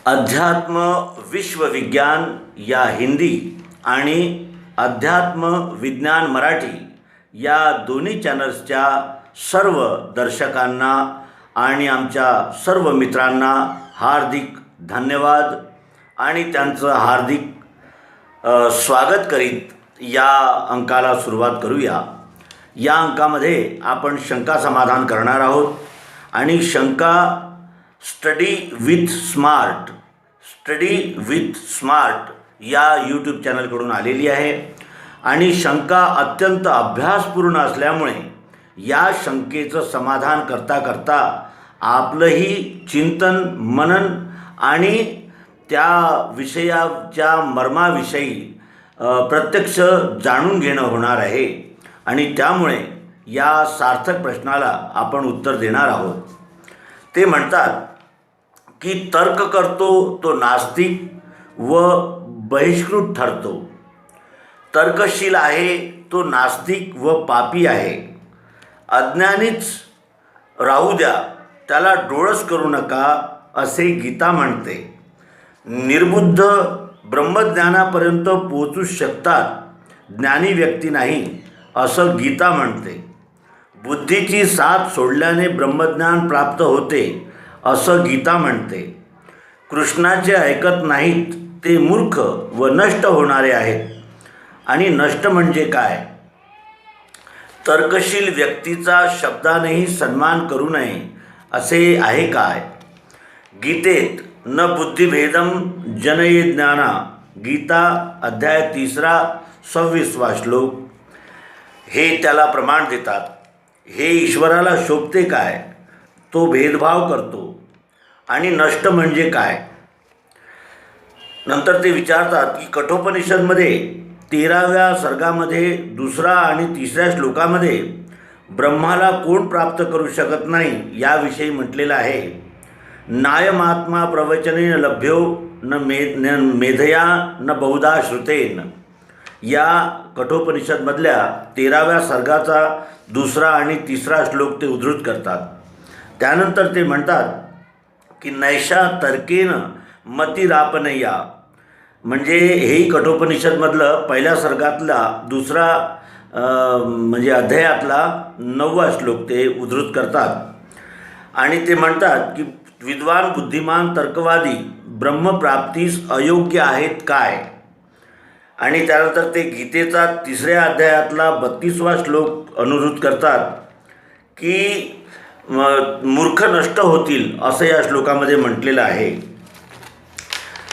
अध्यात्म विश्वविज्ञान या हिंदी आणि अध्यात्म विज्ञान मराठी या दोन्ही चॅनल्सच्या सर्व दर्शकांना आणि आमच्या सर्व मित्रांना हार्दिक धन्यवाद आणि त्यांचं हार्दिक स्वागत करीत या अंकाला सुरुवात करूया। या अंकामध्ये आपण शंका समाधान करणार आहोत आणि शंका स्टडी विथ स्मार्ट या यूट्यूब चॅनलकडून आलेली आहे आणि शंका अत्यंत अभ्यासपूर्ण असल्यामुळे या शंकेचं समाधान करता करता आपलंही चिंतन मनन आणि त्या विषयाच्या मर्माविषयी प्रत्यक्ष जाणून घेणं होणार आहे आणि त्यामुळे या सार्थक प्रश्नाला आपण उत्तर देणार आहोत। ते म्हणतात की तर्क करतो तो नास्तिक व बहिष्कृत ठरतो। तर्कशील आहे तो नास्तिक व पापी आहे। अज्ञानीच राहू द्या त्याला डोळस करू नका असे गीता म्हणते। निर्बुद्ध ब्रह्मज्ञानापर्यंत पोहोचू शकतात ज्ञानी व्यक्ती नाही असं गीता म्हणते। बुद्धीची साथ सोडल्याने ब्रह्मज्ञान प्राप्त होते असं गीता म्हणते। कृष्णाचे ऐकत नाहीत ते मूर्ख व नष्ट होणारे आहेत। आणि नष्ट म्हणजे काय? तर्कशील व्यक्तीचा शब्दानेही सन्मान करू नये असे आहे काय? गीतेत न बुद्धिभेदम जनये ज्ञाना, गीता अध्याय 3 26 श्लोक हे त्याला प्रमाण देतात। हे ईश्वराला शोभते काय? तो भेदभाव करतो। आणि नष्ट म्हणजे काय? नंतर ते विचारतात की कठोपनिषदमध्ये 13व्या सर्गामध्ये 2 आणि 3 श्लोकामध्ये ब्रह्माला कोण प्राप्त करू शकत नाही याविषयी म्हटलेलं आहे। नायमात्मा प्रवचनेन लभ्यो न मेधया न बहुधा श्रुतेन या कठोपनिषदमधल्या 13व्या सर्गाचा 2 आणि 3 श्लोक ते उद्धृत करतात। त्यानंतर ते म्हणतात की नैषा तर्केन मतिरापनया, म्हणजे हेही कठोपनिषदमधलं 1ल्या सर्गातला 2 म्हणजे अध्यायातला 9वा श्लोक ते उद्धृत करतात। आणि ते म्हणतात की विद्वान बुद्धिमान तर्कवादी ब्रह्मप्राप्तीस अयोग्य आहेत काय? आणि त्यानंतर ते गीतेचा 3ऱ्या अध्यायातला 32वा श्लोक अनुरुत करतात की मूर्ख नष्ट होतील असं या श्लोकामध्ये म्हटलेलं आहे।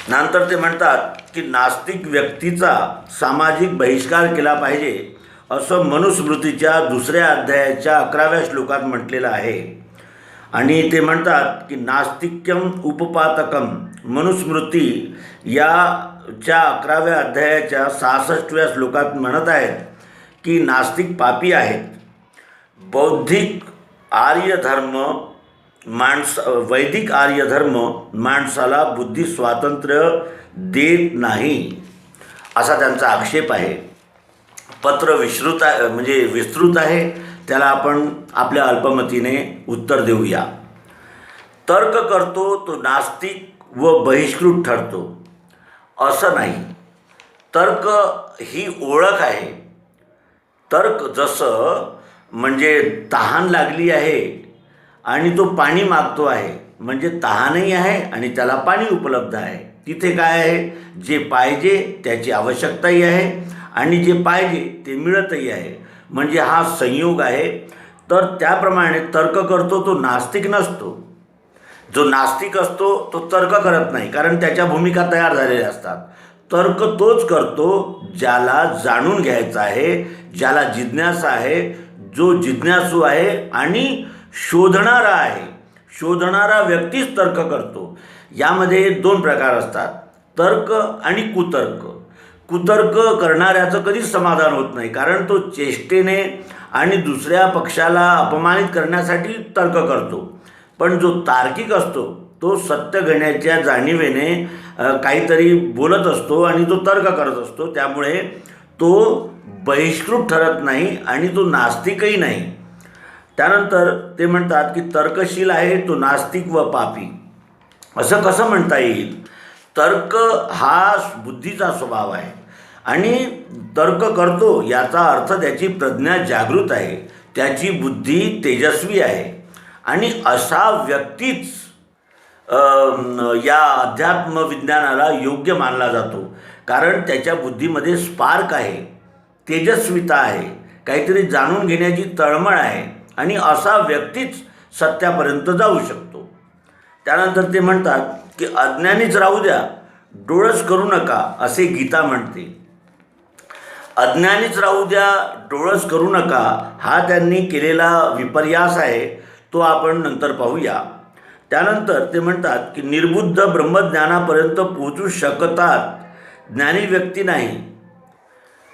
नंतर ते म्हणतात की नास्तिक व्यक्तीचा सामाजिक बहिष्कार केला पाहिजे असं मनुस्मृतीच्या 2ऱ्या अध्यायाच्या 11व्या श्लोकात म्हटलेलं आहे। आणि ते म्हणतात की नास्तिक्यम उपपातकम, मनुस्मृती याच्या 11व्या अध्यायाच्या 66व्या श्लोकात म्हणत आहेत की नास्तिक पापी आहेत। बौद्धिक आर्य धर्म वैदिक आर्य धर्म माणसाला बुद्धी स्वातंत्र्य देत नाही असा त्यांचा आक्षेप आहे। पत्र विस्तृत आहे, त्याला आपण आपल्या अल्पमतीने उत्तर देऊया। तर्क करतो तो नास्तिक व बहिष्कृत ठरतो असं नाही। तर्क ही ओळख आहे। तर्क जसं म्हणजे तहान लागली आहे आणि तो पाणी मागतो आहे, म्हणजे तहानही आहे आणि त्याला पाणी उपलब्ध आहे। तिथे काय आहे? जे पाहिजे त्याची आवश्यकताही आहे आणि जे पाहिजे ते मिळतही आहे, म्हणजे हा संयोग आहे। तर त्याप्रमाणे तर्क करतो तो नास्तिक नसतो। जो नास्तिक असतो तो तर्क करत नाही, कारण त्याच्या भूमिका तयार झालेल्या असतात। तर्क तोच करतो ज्याला जाणून घ्यायचं आहे, ज्याला जिज्ञासा आहे, जो जिज्ञासू आहे आणि शोधणारा आहे। शोधणारा व्यक्तीच तर्क करतो। यामध्ये 2 प्रकार असतात, तर्क आणि कुतर्क। कुतर्क करणाऱ्याचं कधीच समाधान होत नाही, कारण तो चेष्टेने आणि दुसऱ्या पक्षाला अपमानित करण्यासाठी तर्क करतो। पण जो तार्किक असतो तो सत्य घेण्याच्या जाणीवेने काहीतरी बोलत असतो आणि तो तर्क करत असतो। त्यामुळे तो बहिष्कृत ठरत नाही आणि तो नास्तिकही नाही। त्यानंतर ते म्हणतात की तर्कशील आहे तो नास्तिक व पापी। असं कसं म्हणता येईल? तर्क हा बुद्धीचा स्वभाव आहे आणि तर्क करतो याचा अर्थ त्याची प्रज्ञा जागृत आहे, त्याची बुद्धी तेजस्वी आहे आणि असा व्यक्तीच या अध्यात्म विज्ञानाला योग्य मानला जातो. कारण त्याच्या बुद्धीमध्ये स्पार्क आहे, तेजस्विता आहे, काहीतरी जाणून घेण्याची तळमळ आहे आणि असा व्यक्तीच सत्यापर्यंत जाऊ शकतो. त्यानंतर ते म्हणतात की अज्ञानीच राहू द्या, डोळस करू नका, असे गीता म्हणते. अज्ञानीच राहू द्या, डोळस करू नका हा त्यांनी केलेला विपर्यास आहे, तो आपण नंतर पाहूया. त्यानंतर ते म्हणतात की निर्बुद्ध ब्रह्मज्ञानापर्यंत पोचू शकतात ज्ञानी व्यक्ती नाही.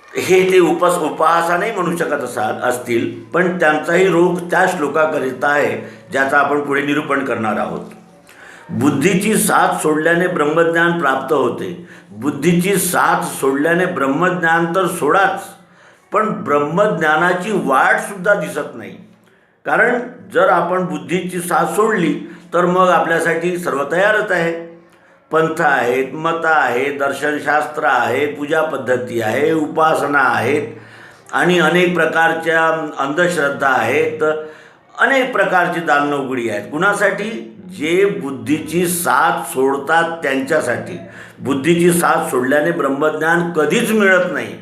हे ते उपहासाने म्हणू शकत असतील, पण त्यांचाही रोग त्या श्लोकाकरिता आहे ज्याचा आपण पुढे निरूपण करणार आहोत. बुद्धीची साथ सोडल्याने ब्रह्मज्ञान प्राप्त होते. बुद्धीची साथ सोडल्याने ब्रह्मज्ञान तर सोडाच, पण ब्रह्मज्ञानाची वाटसुद्धा दिसत नाही. कारण जर आपण बुद्धीची साथ सोडली तर मग आपल्यासाठी सर्व तयारच आहे. पंथ आहेत, मतं आहेत, दर्शनशास्त्र आहे, पूजा पद्धती आहे, उपासना आहेत आणि अनेक प्रकारच्या अंधश्रद्धा आहेत, अनेक प्रकारची दालनउघडी आहेत. कुणासाठी? जे बुद्धीची साथ सोडतात त्यांच्यासाठी. बुद्धीची साथ सोडल्याने ब्रह्मज्ञान कधीच मिळत नाही.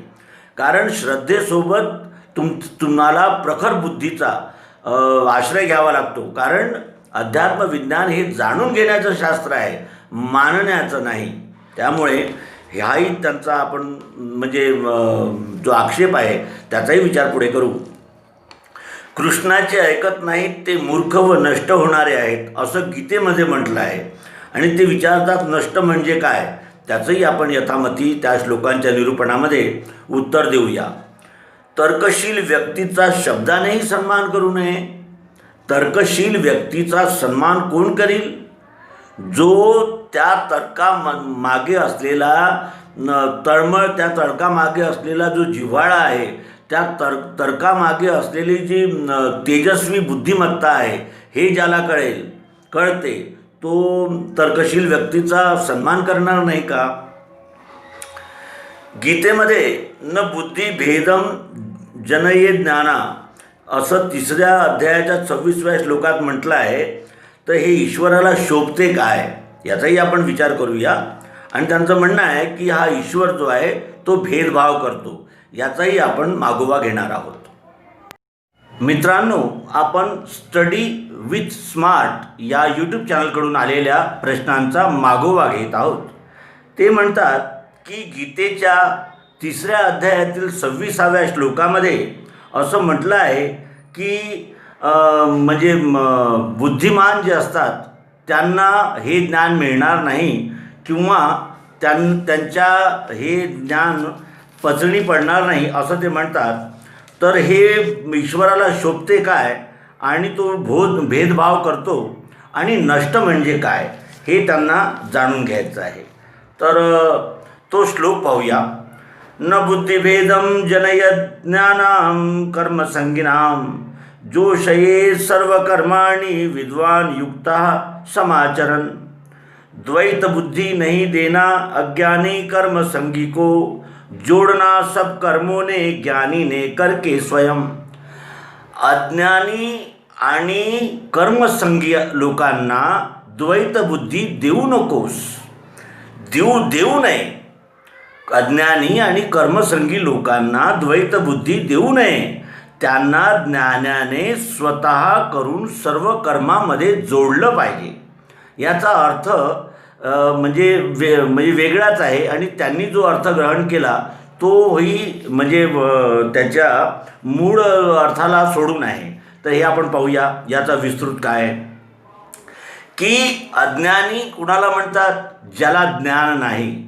कारण श्रद्धेसोबत तुम्हाला प्रखर बुद्धीचा आश्रय घ्यावा लागतो. कारण अध्यात्म विज्ञान हे जाणून घेण्याचं शास्त्र आहे, मानण्याचं नाही. त्यामुळे ह्याही त्यांचा आपण म्हणजे जो आक्षेप आहे त्याचाही विचार पुढे करू. कृष्णाचे ऐकत नाहीत ते मूर्ख व नष्ट होणारे आहेत, असं गीतेमध्ये म्हटलं आहे. आणि ते विचारतात नष्ट म्हणजे काय, त्याचंही आपण यथामती त्या श्लोकांच्या निरूपणामध्ये उत्तर देऊया. तर्कशील व्यक्तीचा शब्दानेही सन्मान करू नये. तर्कशील व्यक्तीचा सन्मान कोण करील? जो त्या तर्कामागे असलेला तळमळ, त्या तर्कामागे असलेला जो जिव्हाळा आहे, त्या तर्कामागे असलेली जी तेजस्वी बुद्धिमत्ता आहे, हे ज्याला कळते तो तर्कशील व्यक्तीचा सन्मान करणार नाही का? गीतेमध्ये न बुद्धी भेदम जनये ज्ञाना असं 3ऱ्या अध्यायाच्या 26व्या श्लोकात म्हटलं आहे. तर हे ईश्वराला शोभते काय याचाही आपण विचार करूया. आणि त्यांचं म्हणणं आहे की हा ईश्वर जो आहे तो भेदभाव करतो, याचाही आपण मागोवा घेणार आहोत. मित्रांनो, आपण स्टडी विथ स्मार्ट या यूट्यूब चॅनलकडून आलेल्या प्रश्नांचा मागोवा घेत आहोत. ते म्हणतात की गीतेच्या 3ऱ्या अध्यायातील 26व्या श्लोकामध्ये असं म्हटलं आहे की म्हणजे बुद्धिमान जे असतात त्यांना हे ज्ञान मिळणार नाही किंवा त्यांच्या हे ज्ञान पचणी पडणार नाही असं ते म्हणतात. तर हे ईश्वराला शोभते काय आणि तो भेदभाव करतो आणि नष्ट म्हणजे काय हे त्यांना जाणून घ्यायचं आहे. तर तो श्लोक पाहूया. न बुद्धिभेदम जनयत ज्ञानाम कर्मसंगिनाम जोषये सर्वकर्माणि विद्वान युक्ता समाचरण. द्वैत बुद्धि नहीं देना अज्ञानी कर्म संगी को, जोड़ना सब कर्मों ने ज्ञानी ने करके स्वयं. अज्ञानी आणि कर्मसंगी लोकांना द्वैत बुद्धी देऊ नकोस, देऊ नये. अज्ञानी आणि कर्मसंगी लोकांना द्वैत बुद्धी देऊ नये. त्यांना ज्ञानाने स्वतः करून सर्व कर्मामध्ये जोडलं पाहिजे. याचा अर्थ म्हणजे वेगळाच आहे आणि त्यांनी जो अर्थ ग्रहण केला तोही म्हणजे त्याच्या मूळ अर्थाला सोडून आहे. तर हे आपण पाहूया याचा विस्तृत काय की अज्ञानी कुणाला म्हणतात? ज्याला ज्ञान नाही,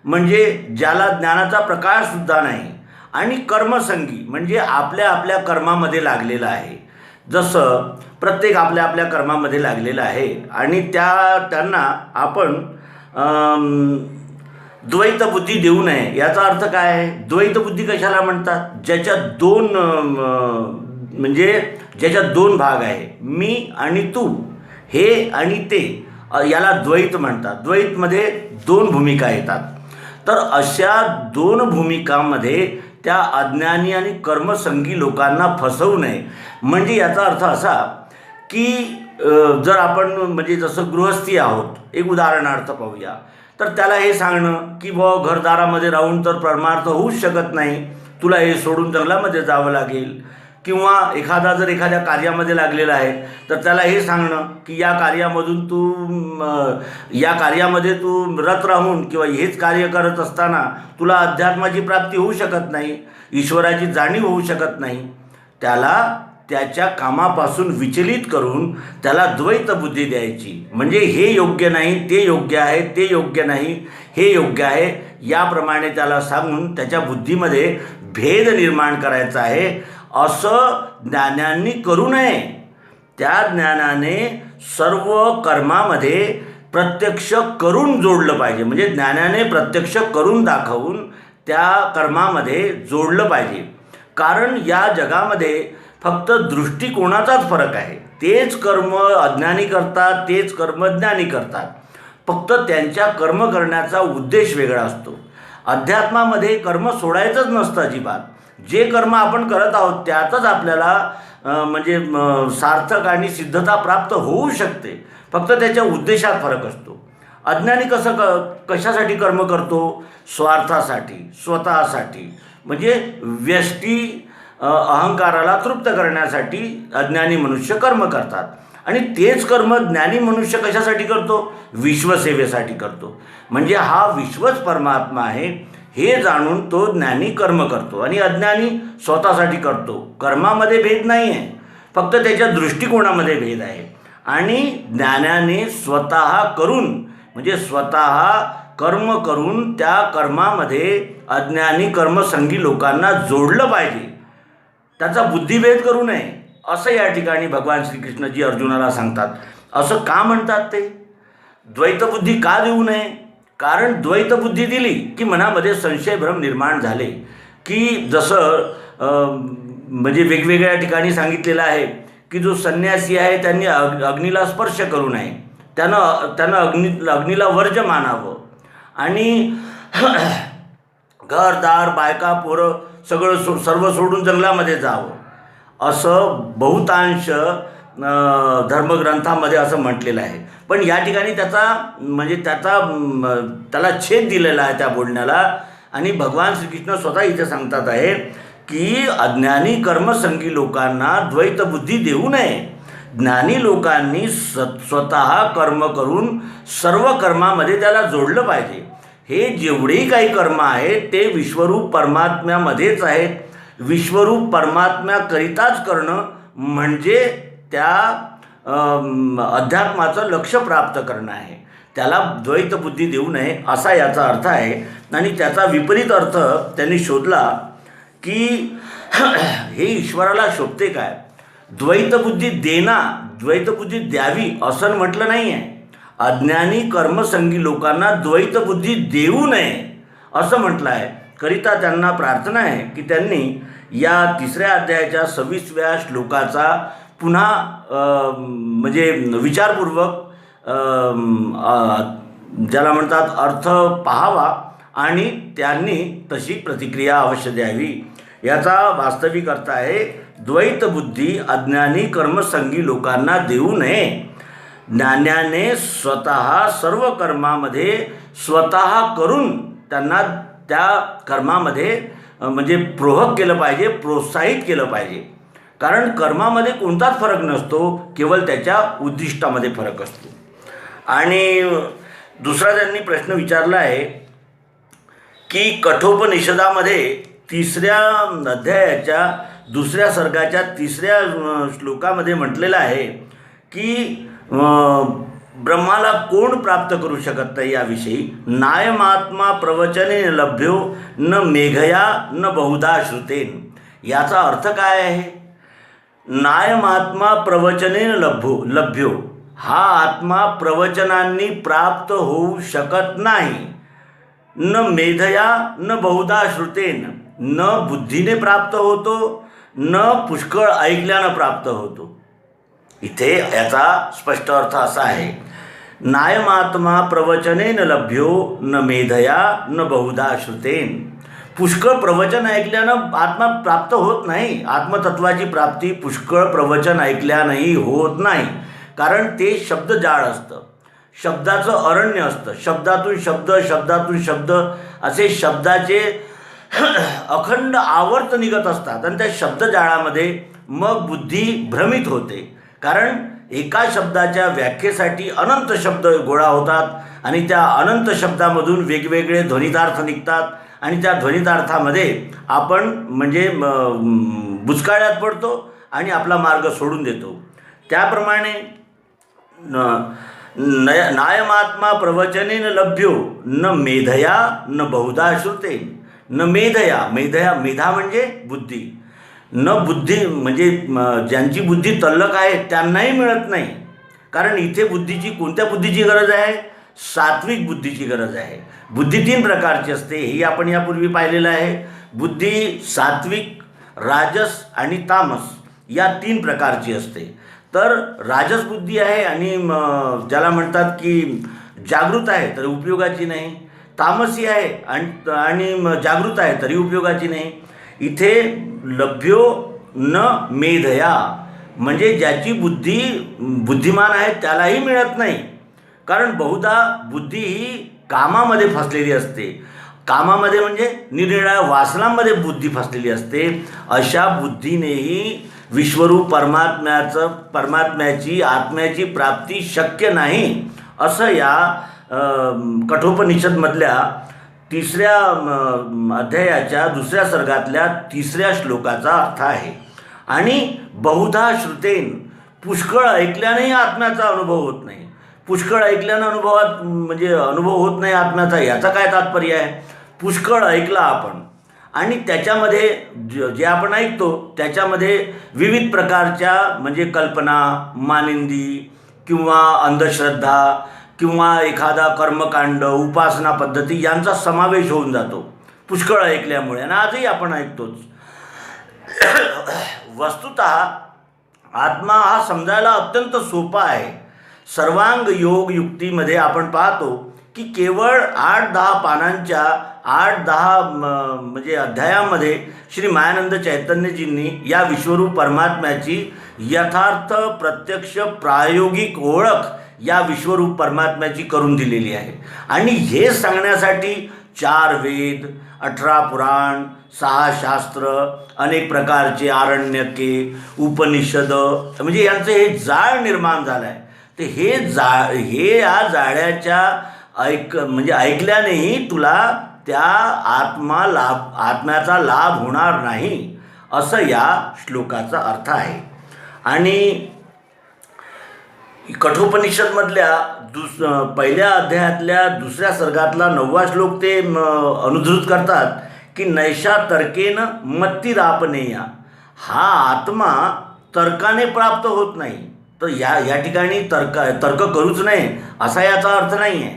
म्हणजे ज्याला ज्ञानाचा प्रकाशसुद्धा नाही. आणि कर्मसंगी म्हणजे आपल्या आपल्या कर्मामध्ये लागलेला आहे. जसं प्रत्येक आपल्या आपल्या कर्मामध्ये लागलेला आहे आणि त्यांना आपण द्वैत बुद्धी देऊ नये. याचा अर्थ काय आहे? द्वैत बुद्धी कशाला म्हणतात? ज्याच्यात दोन भाग आहे, मी आणि तू, हे आणि ते, याला द्वैत म्हणतात. द्वैतमध्ये दोन भूमिका येतात. तर अशा दोन भूमिकांमध्ये त्या अज्ञानी आणि कर्मसंगी लोकांना फसवू नये. म्हणजे याचा अर्थ असा की जर आपण म्हणजे जसं गृहस्थी आहोत, एक उदाहरणार्थ पाहूया, तर त्याला हे सांगणं की बुवा घरदारामध्ये राहून तर परमार्थ होऊच शकत नाही, तुला हे सोडून जंगलामध्ये जावं लागेल. किंवा एखादा जर एखाद्या कार्यामध्ये लागलेला आहे तर त्याला हे सांगणं की या कार्यामध्ये तू रत राहून किंवा हेच कार्य करत असताना तुला अध्यात्माची प्राप्ती होऊ शकत नाही, ईश्वराची जाणीव होऊ शकत नाही. त्याला त्याच्या कामापासून विचलित करून त्याला द्वैत बुद्धी द्यायची. म्हणजे हे योग्य नाही, ते योग्य आहे, ते योग्य नाही, हे योग्य आहे, याप्रमाणे त्याला सांगून त्याच्या बुद्धीमध्ये भेद निर्माण करायचा आहे. असं ज्ञानांनी करू नये. त्या ज्ञानाने सर्व कर्मामध्ये प्रत्यक्ष करून जोडलं पाहिजे. म्हणजे ज्ञानाने प्रत्यक्ष करून दाखवून त्या कर्मामध्ये जोडलं पाहिजे. कारण या जगामध्ये फक्त दृष्टिकोनाचाच फरक आहे. तेच कर्म अज्ञानी करतात, तेच कर्म ज्ञानी करतात. फक्त त्यांच्या कर्म करण्याचा उद्देश वेगळा असतो. अध्यात्मामध्ये कर्म सोडायचंच नसतं अजिबात. जे कर्म आपण करत आहोत त्यातच आपल्याला म्हणजे सार्थक आणि सिद्धता प्राप्त होऊ शकते. फक्त त्याच्या उद्देशात फरक असतो. अज्ञानी कशासाठी कर्म करतो? स्वार्थासाठी, स्वतःसाठी. म्हणजे व्यष्टी अहंकाराला तृप्त करण्यासाठी अज्ञानी मनुष्य कर्म करतात. आणि तेच कर्म ज्ञानी मनुष्य कशासाठी करतो? विश्वसेवेसाठी करतो. म्हणजे हा विश्वच परमात्मा आहे हे जाणून तो ज्ञानी कर्म करतो आणि अज्ञानी स्वतःसाठी करतो. कर्मामध्ये भेद नाही आहे, फक्त त्याच्या दृष्टिकोनामध्ये भेद आहे. आणि ज्ञानाने स्वतः करून म्हणजे स्वतः कर्म करून त्या कर्मामध्ये अज्ञानी कर्मसंगी लोकांना जोडलं पाहिजे. त्याचा बुद्धिभेद करू नये असं या ठिकाणी भगवान श्रीकृष्णजी अर्जुनाला सांगतात. असं का म्हणतात ते? द्वैतबुद्धी का देऊ नये? कारण द्वैतबुद्धी दिली की मनामध्ये संशयभ्रम निर्माण झाले. की जसं म्हणजे वेगवेगळ्या ठिकाणी सांगितलेलं आहे की जो संन्यासी आहे त्यांनी अग्नीला स्पर्श करू नये, त्यानं अग्नीला वर्ज्य मानावं आणि घरदार बायका पोरं सर्व सोडून जंगलामध्ये जावं, असं बहुतांश धर्मग्रंथामध्ये असं म्हटलेलं आहे. पण या ठिकाणी त्याला छेद दिलेला आहे त्या बोलण्याला. आणि भगवान श्रीकृष्ण स्वतः इथे सांगतात आहे की अज्ञानी कर्मसंगी लोकांना द्वैतबुद्धी देऊ नये. ज्ञानी लोकांनी स्वतः कर्म करून सर्व कर्मामध्ये त्याला जोडलं पाहिजे. हे जेवढेही काही कर्म आहेत ते विश्वरूप परमात्म्यामध्येच आहेत. विश्वरूप परमात्म्याकरिताच करणं म्हणजे त्या अध्यात्माचं लक्ष प्राप्त करणं आहे. त्याला द्वैतबुद्धी देऊ नये असा याचा अर्थ आहे. आणि त्याचा विपरीत अर्थ त्यांनी शोधला की हे ईश्वराला शोभते काय? द्वैतबुद्धी द्वैतबुद्धी द्यावी असं म्हटलं नाही आहे. अज्ञानी कर्मसंगी लोकांना द्वैतबुद्धी देऊ नये असं म्हटलं आहे. करिता त्यांना प्रार्थना आहे की त्यांनी या 3ऱ्या अध्यायाच्या 26व्या श्लोकाचा पुन्हा म्हणजे विचारपूर्वक ज्याला म्हणतात अर्थ पाहावा आणि त्यांनी तशी प्रतिक्रिया अवश्य द्यावी. याचा वास्तविक अर्थ आहे द्वैतबुद्धी अज्ञानी कर्मसंगी लोकांना देऊ नये. ज्ञानाने स्वतः सर्व कर्मामध्ये स्वतः करून त्यांना त्या कर्मामध्ये म्हणजे प्रोहक केलं पाहिजे, प्रोत्साहित केलं पाहिजे. कारण कर्मामध्ये कोणताच फरक नसतो, केवळ त्याच्या उद्दिष्टामध्ये फरक असतो. आणि दुसरा त्यांनी प्रश्न विचारला आहे की कठोपनिषदामध्ये 3ऱ्या अध्यायाच्या 2ऱ्या सर्गाच्या 3ऱ्या श्लोकामध्ये म्हटलेलं आहे की ब्रह्माला कोण प्राप्त करू शकत नाही याविषयी. नायमात्मा प्रवचने लभ्यो न मेघया न बहुधा श्रुतेन. याचा अर्थ काय आहे? नायमात्मा प्रवचने लभ्यो, हा आत्मा प्रवचनांनी प्राप्त होऊ शकत नाही. न मेधया न बहुधा श्रुतेन, न बुद्धीने प्राप्त होतो न पुष्कळ ऐकल्यानं प्राप्त होतो. इथे याचा स्पष्ट अर्थ असा आहे नायमात्मा प्रवचनेन लभ्यो न मेधया न बहुधा श्रुतेन. पुष्कळ प्रवचन ऐकल्यानं आत्मा प्राप्त होत नाही. आत्मतत्वाची प्राप्ती पुष्कळ प्रवचन ऐकल्यानंही होत नाही. कारण ते शब्दजाळ असतं, शब्दाचं अरण्य असतं. शब्दातून शब्द, शब्दातून शब्द असे शब्दाचे अखंड आवर्त निघत असतात आणि त्या शब्दजाळामध्ये मग बुद्धी भ्रमित होते. कारण एका शब्दाच्या व्याख्येसाठी अनंत शब्द गोळा होतात आणि त्या अनंत शब्दामधून वेगवेगळे ध्वनितार्थ निघतात आणि त्या ध्वनितार्थामध्ये आपण म्हणजे बुचकाळ्यात पडतो आणि आपला मार्ग सोडून देतो. त्याप्रमाणे नायमात्मा प्रवचनेन लभ्यो न मेधया न बहुधा श्रुतेन. न मेधया, मेधा म्हणजे बुद्धी. न बुद्धी म्हणजे ज्यांची बुद्धी तल्लक आहे त्यांनाही मिळत नाही. कारण इथे कोणत्या बुद्धीची गरज आहे? सात्विक बुद्धीची गरज आहे. बुद्धी 3 प्रकारची असते, ही आपण यापूर्वी पाहिलेलं आहे. बुद्धी सात्विक, राजस आणि तामस या 3 प्रकारची असते. तर राजस बुद्धी आहे आणि ज्याला म्हणतात की जागृत आहे तर उपयोगाची नाही. तामसी आहे आणि जागृत आहे तरी उपयोगाची नाही. इथे लभ्यो न मेधया म्हणजे ज्याची बुद्धी बुद्धिमान आहे त्यालाही मिळत नाही. कारण बहुधा बुद्धी ही कामामध्ये फसलेली असते. कामामध्ये म्हणजे निरनिराळ्या वासनांमध्ये बुद्धी फसलेली असते. अशा बुद्धीनेही विश्वरूप परमात्म्याची आत्म्याची प्राप्ती शक्य नाही, असं या कठोपनिषदमधल्या 3ऱ्या अध्यायाच्या 2ऱ्या सर्गातल्या 3ऱ्या श्लोकाचा अर्थ आहे. आणि बहुधा श्रुतेन, पुष्कळ ऐकल्यानेही आत्म्याचा अनुभव होत नाही. पुष्कळ ऐकल्यानं अनुभव होत नाही आत्म्याचा, याचा काय तात्पर्य आहे? पुष्कळ ऐकला आपण आणि त्याच्यामध्ये जे आपण ऐकतो त्याच्यामध्ये विविध प्रकारच्या म्हणजे कल्पना, मानिंदी किंवा अंधश्रद्धा किंवा एखादा कर्मकांड, उपासना पद्धती यांचा समावेश होऊन जातो पुष्कळ ऐकल्यामुळे. आणि आजही आपण ऐकतोच. वस्तुतः आत्मा हा समजायला अत्यंत सोपा आहे. सर्वांग योग युक्तीमध्ये आपण पाहतो की केवळ 8-10 पानांच्या 8-10 म्हणजे अध्यायामध्ये श्री मायानंद चैतन्यजींनी या विश्वरूप परमात्म्याची यथार्थ प्रत्यक्ष प्रायोगिक ओळख या विश्वरूप परमात्म्याची करून दिलेली आहे. आणि हे सांगण्यासाठी 4 वेद, 18 पुराण, 6 शास्त्र, अनेक प्रकारचे आरण्यके, उपनिषद म्हणजे यांचं हे जाळ निर्माण झालं आहे. ते हे या जाळ्याच्या ऐकल्यानेही तुला त्या आत्म्याचा लाभ होणार नाही, असं या श्लोकाचा अर्थ आहे. आणि कठोपनिषदमधल्या पहिल्या अध्यायातल्या 2ऱ्या सर्गातला 9वा श्लोक ते अनुधृत करतात की नैषा तर्केन मत्तिरापनेया. हा आत्मा तर्काने प्राप्त होत नाही. तर या ठिकाणी तर्क करूच नये असा याचा अर्थ नाही आहे.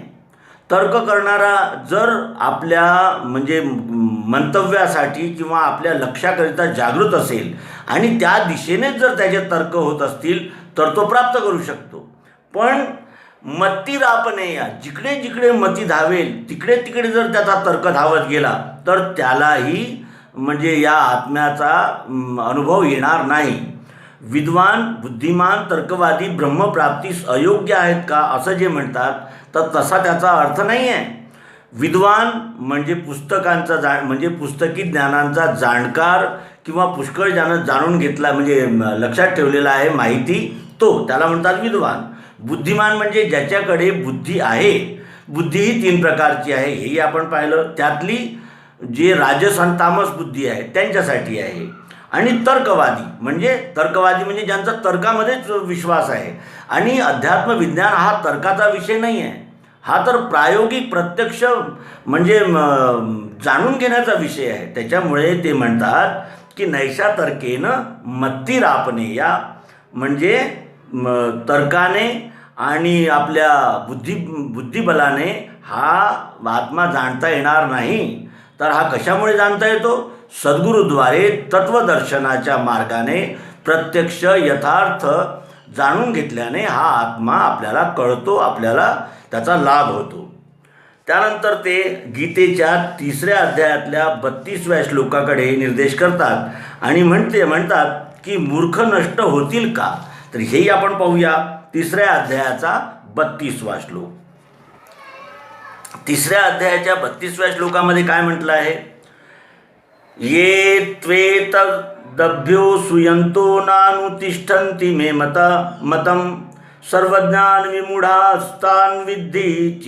तर्क करणारा जर आपल्या म्हणजे मंतव्यासाठी किंवा आपल्या लक्ष्याकरिता जागृत असेल आणि त्या दिशेनेच जर त्याचे तर्क होत असतील तर तो प्राप्त करू शकतो. पण मत्तिरापनेया, जिकडे जिकडे मती धावेल तिकडे तिकडे जर त्याचा तर्क धावत गेला तर त्यालाही म्हणजे या आत्म्याचा अनुभव येणार नाही. विद्वान, बुद्धिमान, तर्कवादी ब्रह्मप्राप्तीस अयोग्य आहेत का असं जे म्हणतात तर तसा त्याचा अर्थ नाही आहे. विद्वान म्हणजे म्हणजे पुस्तकी ज्ञानांचा जाणकार किंवा पुष्कळ ज्यानं जाणून घेतला म्हणजे लक्षात ठेवलेला आहे माहिती, तो त्याला म्हणतात विद्वान. बुद्धिमान म्हणजे ज्याच्याकडे बुद्धी आहे. बुद्धी ही 3 प्रकारची आहे हेही आपण पाहिलं. त्यातली जे राजस आणि तामस बुद्धी आहे त्यांच्यासाठी आहे. आणि तर्कवादी म्हणजे ज्यांचा तर्कामध्येच विश्वास आहे. आणि अध्यात्म विज्ञान हा तर्काचा विषय नाही आहे, हा तर प्रायोगिक प्रत्यक्ष म्हणजे जाणून घेण्याचा विषय आहे. त्याच्यामुळे ते म्हणतात की नैषा तर्केनं मत्तिरापनेया म्हणजे तर्काने आणि आपल्या बुद्धिबलाने हा आत्मा जाणता येणार नाही. तर हा कशामुळे जाणता येतो? सद्गुरूद्वारे तत्वदर्शनाच्या मार्गाने प्रत्यक्ष यथार्थ जाणून घेतल्याने हा आत्मा आपल्याला कळतो, आपल्याला त्याचा लाभ होतो. त्यानंतर ते गीतेच्या 3ऱ्या अध्यायातल्या 32व्या श्लोकाकडे निर्देश करतात आणि म्हणतात की मूर्ख नष्ट होतील का. तर हेही आपण पाहूया. 3ऱ्या अध्यायाचा 32वा श्लोक. 3ऱ्या अध्यायाच्या 32व्या श्लोकामध्ये काय म्हटलं आहे? ये त्वेतदभ्यो सुयंतो नानुतिष्ठन्ति मे मतं सर्वज्ञान विमूढ़ास्तान विद्धि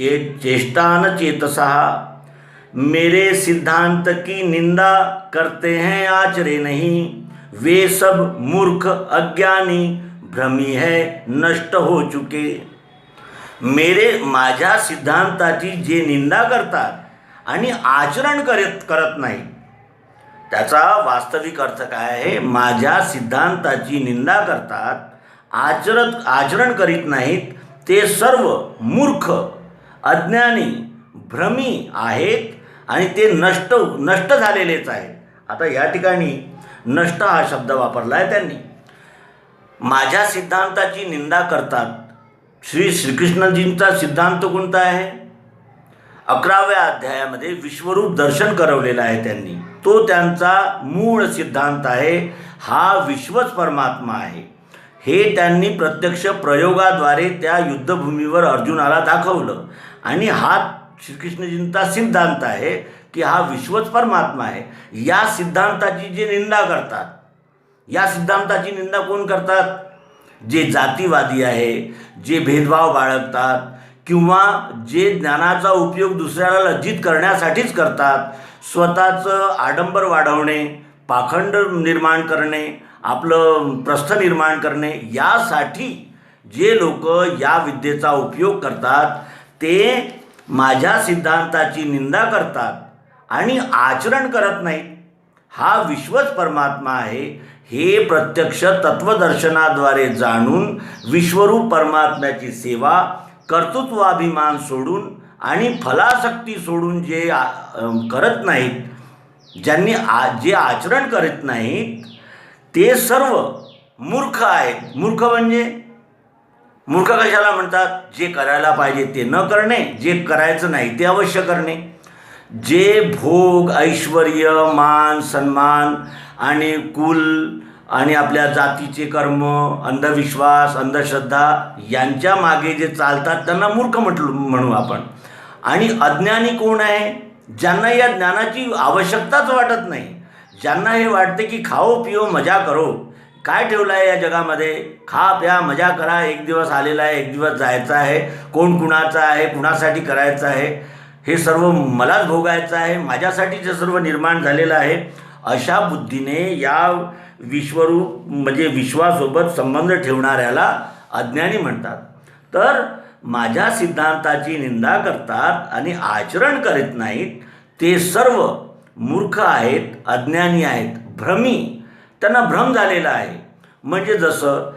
चेष्टान चेतसः. मेरे सिद्धांत की निंदा करते हैं आचरे नहीं, वे सब मूर्ख अज्ञानी भ्रमी है नष्ट हो चुके. माझ्या सिद्धांताची जे निंदा करतात आणि आचरण करत नाही, त्याचा वास्तविक अर्थ काय आहे? माझ्या सिद्धांताची निंदा करतात, आचरण करीत नाहीत, ते सर्व मूर्ख अज्ञानी भ्रमी आहेत आणि ते नष्ट झालेलेच आहेत. आता या ठिकाणी नष्ट हा शब्द वापरला आहे त्यांनी. माझ्या सिद्धांताची निंदा करतात. श्रीकृष्णजींचा सिद्धांत कोणता आहे? 11व्या अध्यायामध्ये विश्वरूप दर्शन करवलेलं आहे त्यांनी. तो त्यांचा मूळ सिद्धांत आहे. हा विश्वच परमात्मा आहे. हे त्यांनी प्रत्यक्ष प्रयोगाद्वारे त्या युद्धभूमीवर अर्जुनाला दाखवलं आणि हा श्रीकृष्णजींचा सिद्धांत आहे की हा विश्वच परमात्मा आहे. या सिद्धांताची जे निंदा करतात, या सिद्धांताची निंदा कोण करतात? जे जातीवादी आहे, जे भेदभाव बाळगतात किंवा जे ज्ञानाचा उपयोग दुसऱ्याला लज्जित करण्यासाठीच करतात, स्वतःचं आडंबर वाढवणे, पाखंड निर्माण करणे, आपलं प्रस्थ निर्माण करणे, यासाठी जे लोक या विद्येचा उपयोग करतात ते माझ्या सिद्धांताची निंदा करतात आणि आचरण करत नाहीत. हा विश्वच परमात्मा आहे हे प्रत्यक्ष तत्वदर्शनाद्वारे जाणून विश्वरूप परमात्म्याची सेवा, कर्तृत्वाभिमान सोडून आणि फलासक्ती सोडून जे करत नाहीत, जे आचरण करत नाहीत, ते सर्व मूर्ख आहेत. मूर्ख म्हणजे मूर्ख कशाला म्हणतात? जे करायला पाहिजे ते न करणे, जे करायचं नाही ते अवश्य करणे, जे भोग, ऐश्वर्य, मान, सन्मान आणि कुल आणि आपल्या जातीचे कर्म, अंधविश्वास, अंधश्रद्धा यांच्या मागे जे चालतात त्यांना मूर्ख म्हणू आपण. आणि अज्ञानी कोण आहे? ज्यांना या ज्ञानाची आवश्यकताच वाटत नाही, ज्यांना हे वाटते की खाओ पिओ मजा करो, काय ठेवलं आहे या जगामध्ये? खा प्या मजा करा, एक दिवस आलेला आहे, एक दिवस जायचा आहे, कोण कुणाचा आहे, कुणासाठी करायचं आहे, हे सर्व मलाच भोगायचं आहे, माझ्यासाठी जे सर्व निर्माण झालेलं आहे, अशा बुद्धीने या विश्वरूप म्हणजे विश्वासोबत संबंध ठेवणाऱ्याला अज्ञानी म्हणतात. तर माझ्या सिद्धांताची निंदा करतात आणि आचरण करीत नाहीत, ते सर्व मूर्ख आहेत, अज्ञानी आहेत, भ्रमी, त्यांना भ्रम झालेला आहे. म्हणजे जसं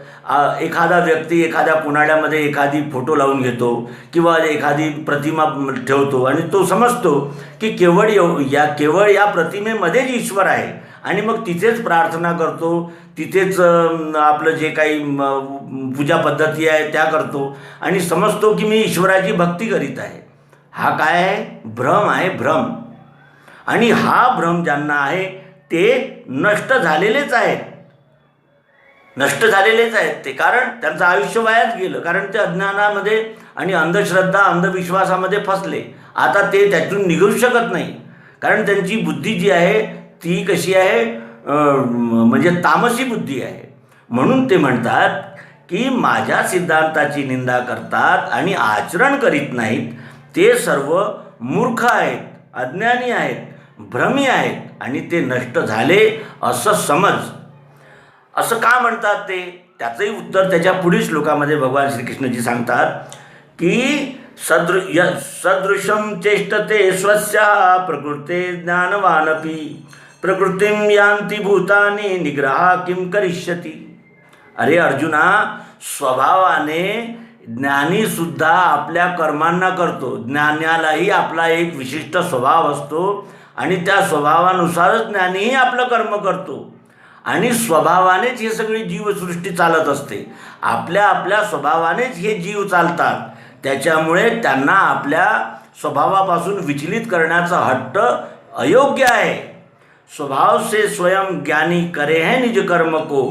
एखादा व्यक्ती एखाद्या पुनाड्यामध्ये एखादी फोटो लावून घेतो किंवा एखादी प्रतिमा ठेवतो आणि तो समजतो की केवळ या प्रतिमेमध्येच ईश्वर आहे आणि मग तिथेच प्रार्थना करतो, तिथेच आपलं जे काही पूजा पद्धती आहे त्या करतो आणि समजतो की मी ईश्वराची भक्ती करीत आहे. हा काय आहे? भ्रम आहे, भ्रम. आणि हा भ्रम ज्यांना आहे ते नष्ट झालेलेच आहेत, नष्ट झालेलेच आहेत ते, कारण त्यांचं आयुष्य वायाच गेलं, कारण ते अज्ञानामध्ये आणि अंधश्रद्धा, अंधविश्वासामध्ये फसले. आता ते त्यातून निघू शकत नाही, कारण त्यांची बुद्धी जी आहे ती कशी आहे? म्हणजे तामसी बुद्धी आहे. म्हणून ते म्हणतात की माझ्या सिद्धांताची निंदा करतात आणि आचरण करीत नाहीत, ते सर्व मूर्ख आहेत, अज्ञानी आहेत, भ्रमी आहेत आणि ते नष्ट झाले असं समज. असं का म्हणतात ते? त्याचंही उत्तर त्याच्या पुढील श्लोकामध्ये भगवान श्रीकृष्णजी सांगतात की सदृशम चेष्टते स्वस्या प्रकृते ज्ञानवानपि प्रकृतीं यान्ति भूतानि निग्रहा किं करिष्यति. अरे अर्जुना, स्वभावाने ज्ञानीसुद्धा आपल्या कर्मांना करतो. ज्ञानालाही आपला एक विशिष्ट स्वभाव असतो आणि त्या स्वभावानुसारच ज्ञानीही आपलं कर्म करतो. आणि स्वभावानेच हे सगळी जीवसृष्टी चालत असते. आपल्या आपल्या स्वभावानेच हे जीव चालतात. त्याच्यामुळे त्यांना आपल्या स्वभावापासून विचलित करण्याचा हट्ट अयोग्य आहे. स्वभाव से स्वयं ज्ञानी करे हैं निज कर्म को,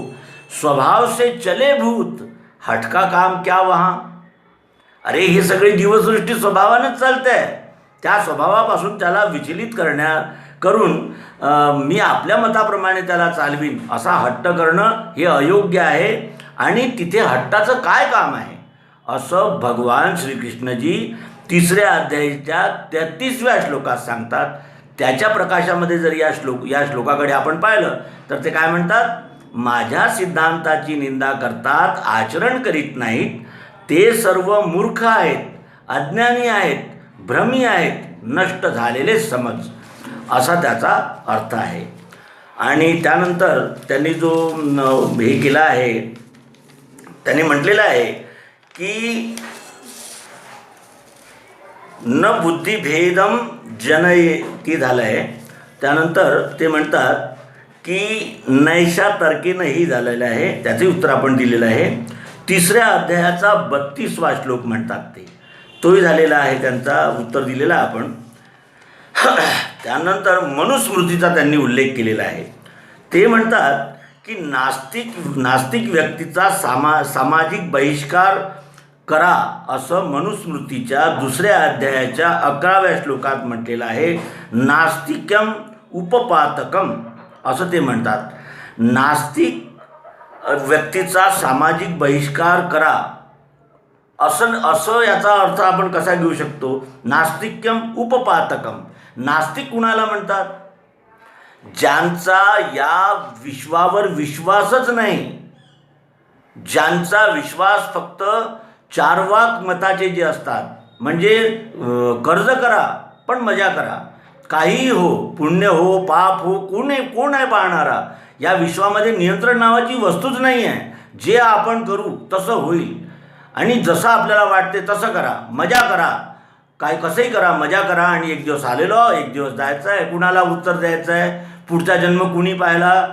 स्वभाव से चले भूत हट का काम क्या वहाँ. अरे ही सगळी जीवसृष्टी स्वभावानेच चालते आहे. त्या स्वभावापासून त्याला विचलित करून मी आपल्या मताप्रमाणे त्याला चालवीन असा हट्ट करणं हे अयोग्य आहे. आणि तिथे हट्टाचं काय काम आहे असं भगवान श्रीकृष्णजी 3ऱ्या अध्यायाच्या 33व्या श्लोकात सांगतात. त्याच्या प्रकाशामध्ये जर या श्लोकाकडे आपण पाहिलं तर ते काय म्हणतात, माझ्या सिद्धांताची निंदा करतात, आचरण करीत नाहीत, ते सर्व मूर्ख आहेत, अज्ञानी आहेत, भ्रमी आहेत, नष्ट झालेले समज, असा त्याचा अर्थ आहे. आणि त्यानंतर त्यांनी जो हे केला आहे, त्यांनी म्हटलेलं आहे की न बुद्धिभेदम जनयती झालं आहे. त्यानंतर ते म्हणतात की नैशा तर्केनंही झालेलं आहे. त्याचे उत्तर आपण दिलेलं आहे. 3ऱ्या अध्यायाचा 32वा श्लोक म्हणतात तोही झालेला आहे, त्यांचा उत्तर दिलेला आपण. त्यानंतर मनुस्मृतीचा त्यांनी उल्लेख केलेला आहे. ते म्हणतात की नास्तिक व्यक्तीचा सामाजिक बहिष्कार करा असं मनुस्मृतीच्या 2ऱ्या अध्यायाच्या 11व्या श्लोकात म्हटलेलं आहे. नास्तिक्यम उपपातकम असं ते म्हणतात. नास्तिक व्यक्तीचा सामाजिक बहिष्कार करा असं याचा अर्थ आपण कसा घेऊ शकतो. नास्तिक्यम उपपातकम, नास्तिक कुणाला म्हणतात, ज्यांचा या विश्वावर विश्वासच नाही, ज्यांचा विश्वास फक्त चार्वाक मताचे जे असतात, म्हणजे कर्ज करा पण मजा करा, काहीही हो, पुण्य हो पाप हो, कोण आहे पाहणारा, या विश्वामध्ये नियंत्रण नावाची वस्तूच नाही आहे. जे आपण करू तसं होईल आणि जसं आपल्याला वाटते तसं करा, मजा करा, काय कसंही करा, मजा करा आणि एक दिवस आलेलो, एक दिवस जायचं आहे, कुणाला उत्तर द्यायचं आहे, पुढचा जन्म कुणी पाहिला.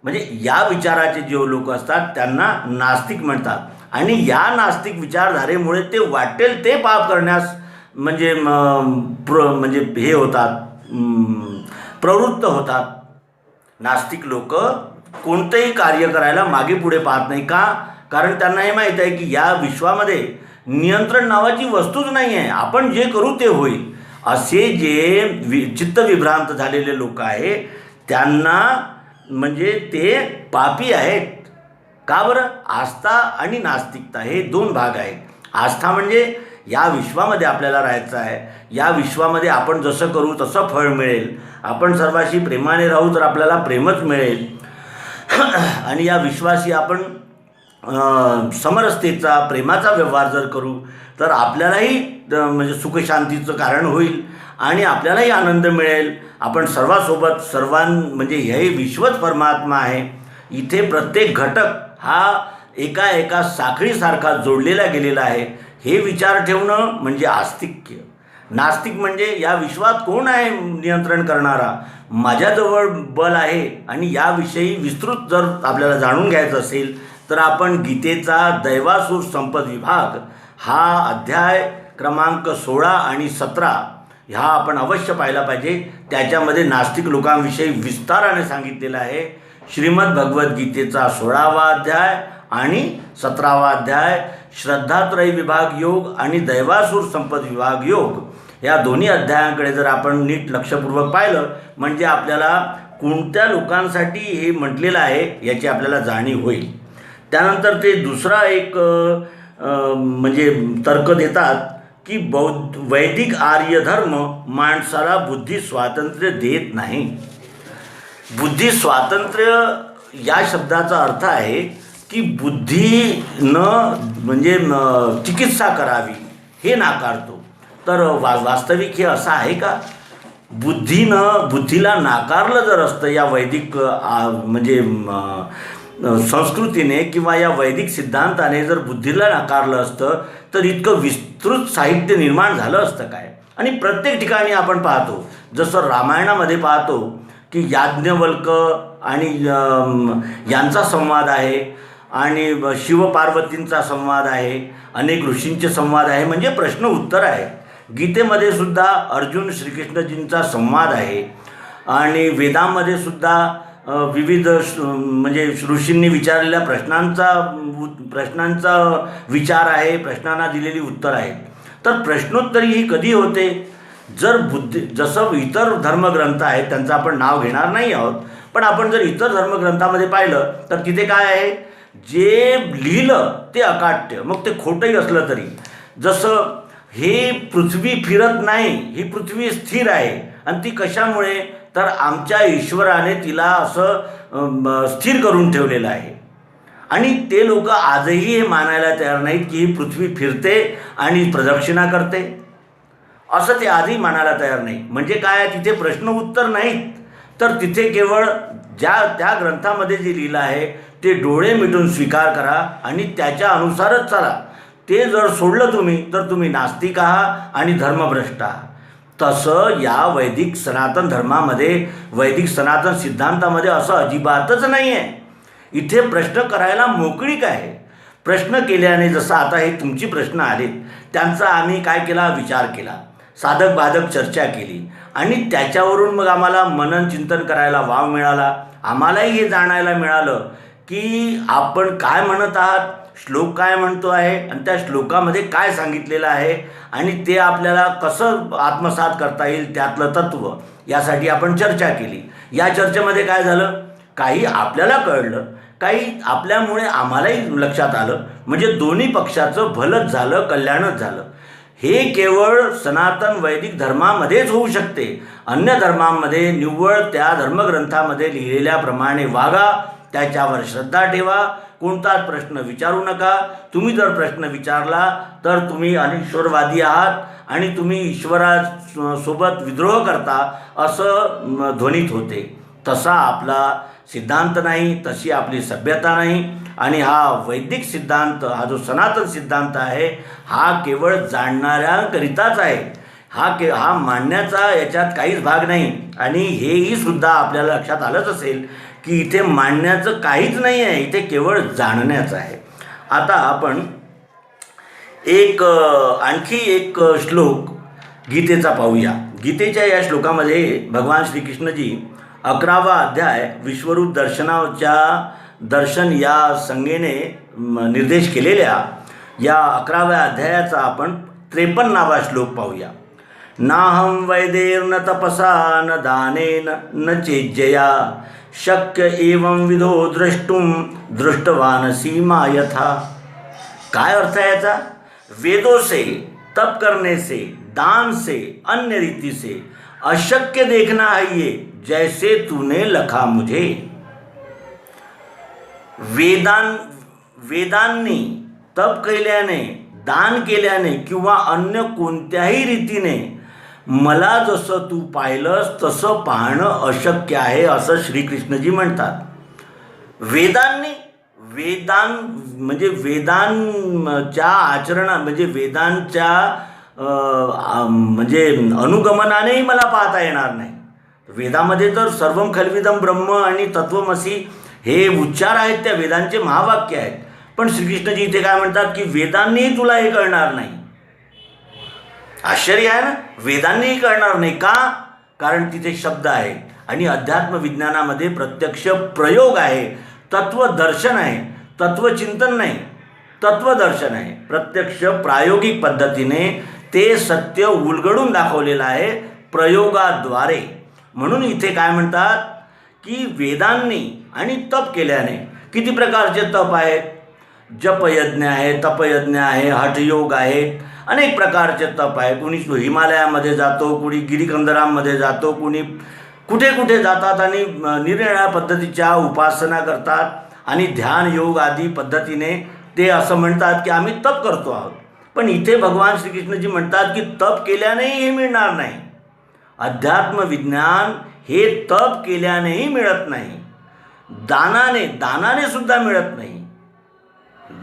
म्हणजे या विचाराचे जे लोक असतात त्यांना नास्तिक म्हणतात. आणि या नास्तिक विचारधारेमुळे ते वाटेल ते पाप करण्यास म्हणजे हे होतात, प्रवृत्त होतात. नास्तिक लोक कोणतेही कार्य करायला मागे पुढे पाहत नाही. का? कारण त्यांना हे माहीत आहे की या विश्वामध्ये नियंत्रण नावाची वस्तूच नाही आहे, आपण जे करू ते होईल. असे जे चित्तविभ्रांत झालेले लोक आहे त्यांना म्हणजे ते पापी आहेत. का बरं? आस्था आणि नास्तिकता हे 2 भाग आहेत. आस्था म्हणजे या विश्वामध्ये आपल्याला राहायचं आहे, या विश्वामध्ये आपण जसं करू तसं फळ मिळेल, आपण सर्वांशी प्रेमाने राहू तर आपल्याला प्रेमच मिळेल, आणि या विश्वाशी आपण समरसतेचा प्रेमाचा व्यवहार जर करू तर आपल्यालाही म्हणजे सुखशांतीचं कारण होईल आणि आपल्यालाही आनंद मिळेल. आपण सर्वांसोबत म्हणजे हे विश्वच परमात्मा आहे. इथे प्रत्येक घटक हा एका साखळीसारखा जोडलेला गेलेला आहे. हे विचार ठेवणं म्हणजे आस्तिक्य. नास्तिक म्हणजे या विश्वात कोण आहे नियंत्रण करणारा, माझ्याजवळ बल आहे. आणि याविषयी विस्तृत जर आपल्याला जाणून घ्यायचं असेल तर आपण गीतेचा दैवासूर संपद विभाग हा अध्याय क्रमांक 16 आणि 17 ह्या आपण अवश्य पाहिला पाहिजे. त्याच्यामध्ये नास्तिक लोकांविषयी विस्ताराने सांगितलेलं आहे. श्रीमद भगवद्गीतेचा 16वा अध्याय आणि 17वा अध्याय, श्रद्धात्रय विभाग योग आणि दैवासूर संपद विभाग योग, या दोन्ही अध्यायांकडे जर आपण नीट लक्षपूर्वक पाहिलं म्हणजे आपल्याला कोणत्या लोकांसाठी हे म्हटलेलं आहे याची आपल्याला जाणीव होईल. त्यानंतर ते दुसरा एक म्हणजे तर्क देतात की वैदिक आर्य धर्म माणसाला बुद्धी स्वातंत्र्य देत नाही. बुद्धी स्वातंत्र्य या शब्दाचा अर्थ आहे की बुद्धीनं म्हणजे चिकित्सा करावी हे नाकारतो. तर वास्तविक हे असं आहे का? बुद्धीला नाकारलं जर असतं या वैदिक म्हणजे संस्कृतीने किंवा या वैदिक सिद्धांताने जर बुद्धीला नाकारलं असतं तर इतकं विस्तृत साहित्य निर्माण झालं असतं काय? आणि प्रत्येक ठिकाणी आपण पाहतो, जसं रामायणामध्ये पाहतो की याज्ञवल्क आणि यांचा संवाद आहे आणि शिवपार्वतींचा संवाद आहे, अनेक ऋषींचे संवाद आहे, म्हणजे प्रश्न उत्तर आहे. गीतेमध्ये सुद्धा अर्जुन श्रीकृष्णजींचा संवाद आहे आणि वेदामध्ये सुद्धा विविध म्हणजे ऋषींनी विचारलेल्या प्रश्नांचा विचार आहे, प्रश्नांना दिलेली उत्तर आहेत. तर प्रश्नोत्तरी ही कधी होते? जर जसं इतर धर्मग्रंथ आहेत त्यांचं आपण नाव घेणार नाही आहोत, पण आपण जर इतर धर्मग्रंथामध्ये पाहिलं तर तिथे काय आहे, जे लिहिलं ते अकाट्य, मग ते खोटंही असलं तरी. जसं हे पृथ्वी फिरत नाही, ही पृथ्वी स्थिर आहे. आणि ती कशामुळे? तर आमच्या ईश्वराने तिला असं स्थिर करून ठेवलेलं आहे. आणि ते लोक आजही हे मानायला तयार नाहीत की ही पृथ्वी फिरते आणि प्रदक्षिणा करते, असं ते आजही मानायला तयार नाही. म्हणजे काय, तिथे प्रश्न उत्तर नाहीत, तर तिथे केवळ त्या ग्रंथामध्ये जे लिहिलं आहे ते डोळे मिटून स्वीकार करा आणि त्याच्या अनुसारच चला. ते जर सोडलं तुम्ही तर तुम्ही नास्तिक आहात आणि धर्मभ्रष्ट आहात. तसं या वैदिक सनातन धर्मामध्ये, वैदिक सनातन सिद्धांतामध्ये असं अजिबातच नाही आहे. इथे प्रश्न करायला मोकळीक आहे. प्रश्न केल्याने, जसं आता हे तुमची प्रश्न आलेत त्यांचा आम्ही काय केला, विचार केला, साधक बाधक चर्चा केली आणि त्याच्यावरून मग आम्हाला मनन चिंतन करायला वाव मिळाला. आम्हालाही हे जाणायला मिळालं की आपण काय म्हणत आहात, श्लोक काय म्हणतो आहे आणि त्या श्लोकामध्ये काय सांगितलेलं आहे आणि ते आपल्याला कसं आत्मसात करता येईल त्यातलं तत्त्व, यासाठी आपण चर्चा केली. या चर्चेमध्ये काय झालं, काही आपल्याला कळलं, काही आपल्यामुळे आम्हालाही लक्षात आलं. म्हणजे दोन्ही पक्षाचं भलंच झालं, कल्याणच झालं. हे केवळ सनातन वैदिक धर्मामध्येच होऊ शकते. अन्य धर्मांमध्ये निव्वळ त्या धर्मग्रंथामध्ये लिहिलेल्याप्रमाणे वागा, त्याच्यावर श्रद्धा ठेवा, कोणताच प्रश्न विचारू नका. तुम्ही जर प्रश्न विचारला तर तुम्ही अनिश्वरवादी आहात आणि तुम्ही ईश्वरासोबत विद्रोह करता, असं ध्वनित होते. तसा आपला सिद्धांत नाही, तशी आपली सभ्यता नाही. आणि हा वैदिक सिद्धांत, हा जो सनातन सिद्धांत आहे, हा केवळ जाणणाऱ्यांकरिताच आहे. हा मांडण्याचा याच्यात काहीच भाग नाही. आणि हेही सुद्धा आपल्याला लक्षात आलंच असेल की इथे मांडण्याचं काहीच नाही आहे, इथे केवळ जाणण्याचं आहे. आता आपण आणखी एक श्लोक गीतेचा पाहूया. गीतेच्या या श्लोकामध्ये भगवान श्रीकृष्णजी 11वा अध्याय विश्वरूप दर्शन या संज्ञेने निर्देश केलेल्या या 11व्या अध्यायाचा आपण 53वा श्लोक पाहूया. नाहं वैदेर्न तपसा न दानेन न चेज्जया शक्य एवं विधो द्रष्टुम दृष्टवानसी मा यथा. काय अर्थ आहे याचा? वेदों से, तप करने से, दान से, अन्य रीति से अशक्य देखना है ये, जैसे तूने लखा मुझे. वेदांनी तप केल्याने, दान केल्याने किंवा अन्य कोणत्याही रीतीने मला जसं तू पाहिलंस तसं पाहणं अशक्य आहे, असं श्रीकृष्णजी म्हणतात. म्हणजे वेदांच्या आचरणा, म्हणजे वेदांच्या म्हणजे अनुगमनानेही मला पाहता येणार नाही. वेदामध्ये तर सर्वम खल्विदम ब्रह्म आणि तत्वमसी हे उच्चार आहेत, त्या वेदांचे महावाक्य आहेत. पण श्रीकृष्णजी इथे काय म्हणतात की वेदांनीही तुला हे कळणार नाही. आश्चर्य आहे ना, वेदांनीही कळणार नाही. का? कारण तिथे शब्द आहेत आणि अध्यात्म विज्ञानामध्ये प्रत्यक्ष प्रयोग आहे, तत्वदर्शन आहे, तत्वचिंतन नाही, तत्वदर्शन आहे. प्रत्यक्ष प्रायोगिक पद्धतीने ते सत्य उलगडून दाखवलेलं आहे प्रयोगाद्वारे. म्हणून इथे काय म्हणतात की वेदांनी आणि तप केल्याने. किती प्रकारचे तप आहेत? जपयज्ञ आहे, तपयज्ञ आहे, हठयोग आहेत, अनेक प्रकारचे तप आहे. कुणी हिमालयामध्ये जातो, कुणी गिरिकंदरामध्ये जातो, कुणी कुठे कुठे जातात आणि निरनिराळ्या पद्धतीच्या उपासना करतात आणि ध्यान योग आदी पद्धतीने ते असं म्हणतात की आम्ही तप करतो आहोत. पण इथे भगवान श्रीकृष्णजी म्हणतात की तप केल्यानेही हे मिळणार नाही. अध्यात्म विज्ञान हे तप केल्यानेही मिळत नाही, दानाने सुद्धा मिळत नाही,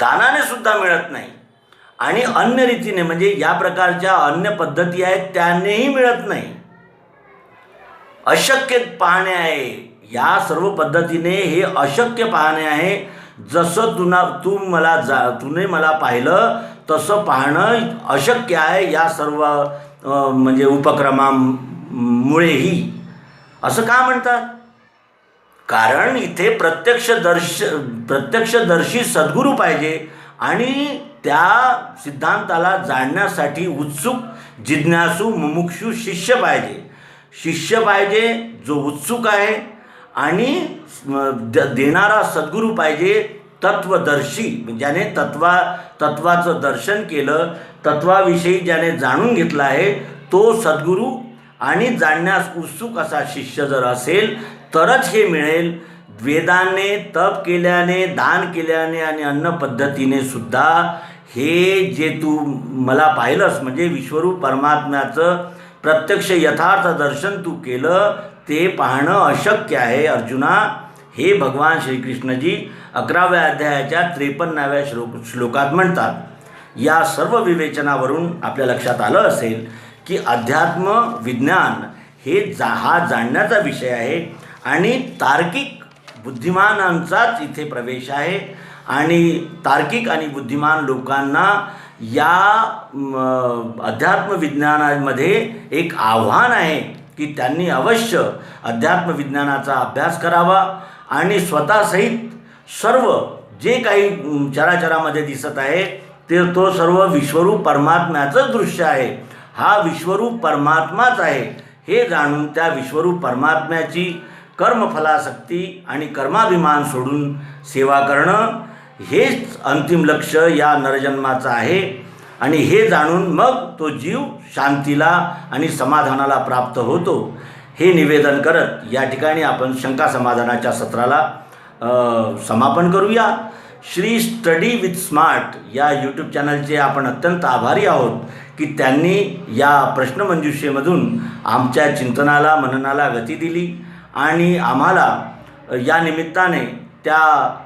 दानाने सुद्धा मिळत नाही आणि अन्य रीतीने म्हणजे या प्रकारच्या अन्य पद्धती आहेत त्यानेही मिळत नाही. अशक्य पाहणे आहे. या सर्व पद्धतीने हे अशक्य पाहणे आहे. जसं तुने मला पाहिलं तसं पाहणं अशक्य आहे या सर्व म्हणजे उपक्रमामुळेही. असं का म्हणतात? कारण इथे प्रत्यक्षदर्शी सद्गुरू पाहिजे आणि त्या सिद्धांताला जाणण्यासाठी उत्सुक, जिज्ञासू, मुमुक्षू शिष्य पाहिजे जो उत्सुक आहे. आणि देणारा सद्गुरू पाहिजे तत्वदर्शी, ज्याने तत्वाचं दर्शन केलं, तत्वाविषयी ज्याने जाणून घेतलं आहे तो सद्गुरू. आणि जाणण्यास उत्सुक असा शिष्य जर असेल तरच हे मिळेल. वेदाने, तप केल्याने, दान केल्याने आणि अन्न पद्धतीने सुद्धा हे जे तू मला पाहिलंस म्हणजे विश्वरूप परमात्म्याचं प्रत्यक्ष यथार्थ दर्शन तू केलं ते पाहणं अशक्य आहे अर्जुना. हे भगवान श्रीकृष्णजी 11व्या अध्यायाच्या 53व्या श्लोकात म्हणतात. या सर्व विवेचनावरून आपल्या लक्षात आलं असेल की अध्यात्म विज्ञान हे हा जाणण्याचा विषय आहे आणि तार्किक बुद्धिमानांचाच इथे प्रवेश आहे. आणि तार्किक आणि बुद्धिमान लोकांना या अध्यात्म विज्ञानामध्ये एक आव्हान आहे की त्यांनी अवश्य अध्यात्म विज्ञानाचा अभ्यास करावा आणि स्वतःसहित सर्व जे काही चराचरामध्ये दिसत आहे तो सर्व विश्वरूप परमात्म्याचंच दृश्य आहे. हा विश्वरूप परमात्माच आहे हे जाणून त्या विश्वरूप परमात्म्याची कर्मफलासक्ती आणि कर्माभिमान सोडून सेवा करणं हेच अंतिम लक्ष या नरजन्माचं आहे. आणि हे जाणून मग तो जीव शांतीला आणि समाधानाला प्राप्त होतो. हे निवेदन करत या ठिकाणी आपण शंका समाधानाच्या सत्राला समापन करूया. श्री स्टडी विथ स्मार्ट या यूट्यूब चॅनलचे आपण अत्यंत आभारी आहोत की त्यांनी या प्रश्नमंजुषेमधून आमच्या चिंतनाला, मननाला गती दिली आणि आम्हाला या निमित्ताने त्या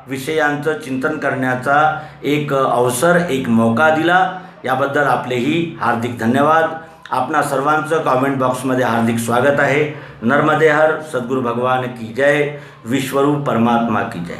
विषयांचं चिंतन करण्याचा एक अवसर, एक मौका दिला. याबद्दल आपलेही हार्दिक धन्यवाद. आपणा सर्वांचं कॉमेंट बॉक्समध्ये हार्दिक स्वागत आहे. नर्मदे हर, सद्गुरू भगवान की जय, विश्वरूप परमात्मा की जय.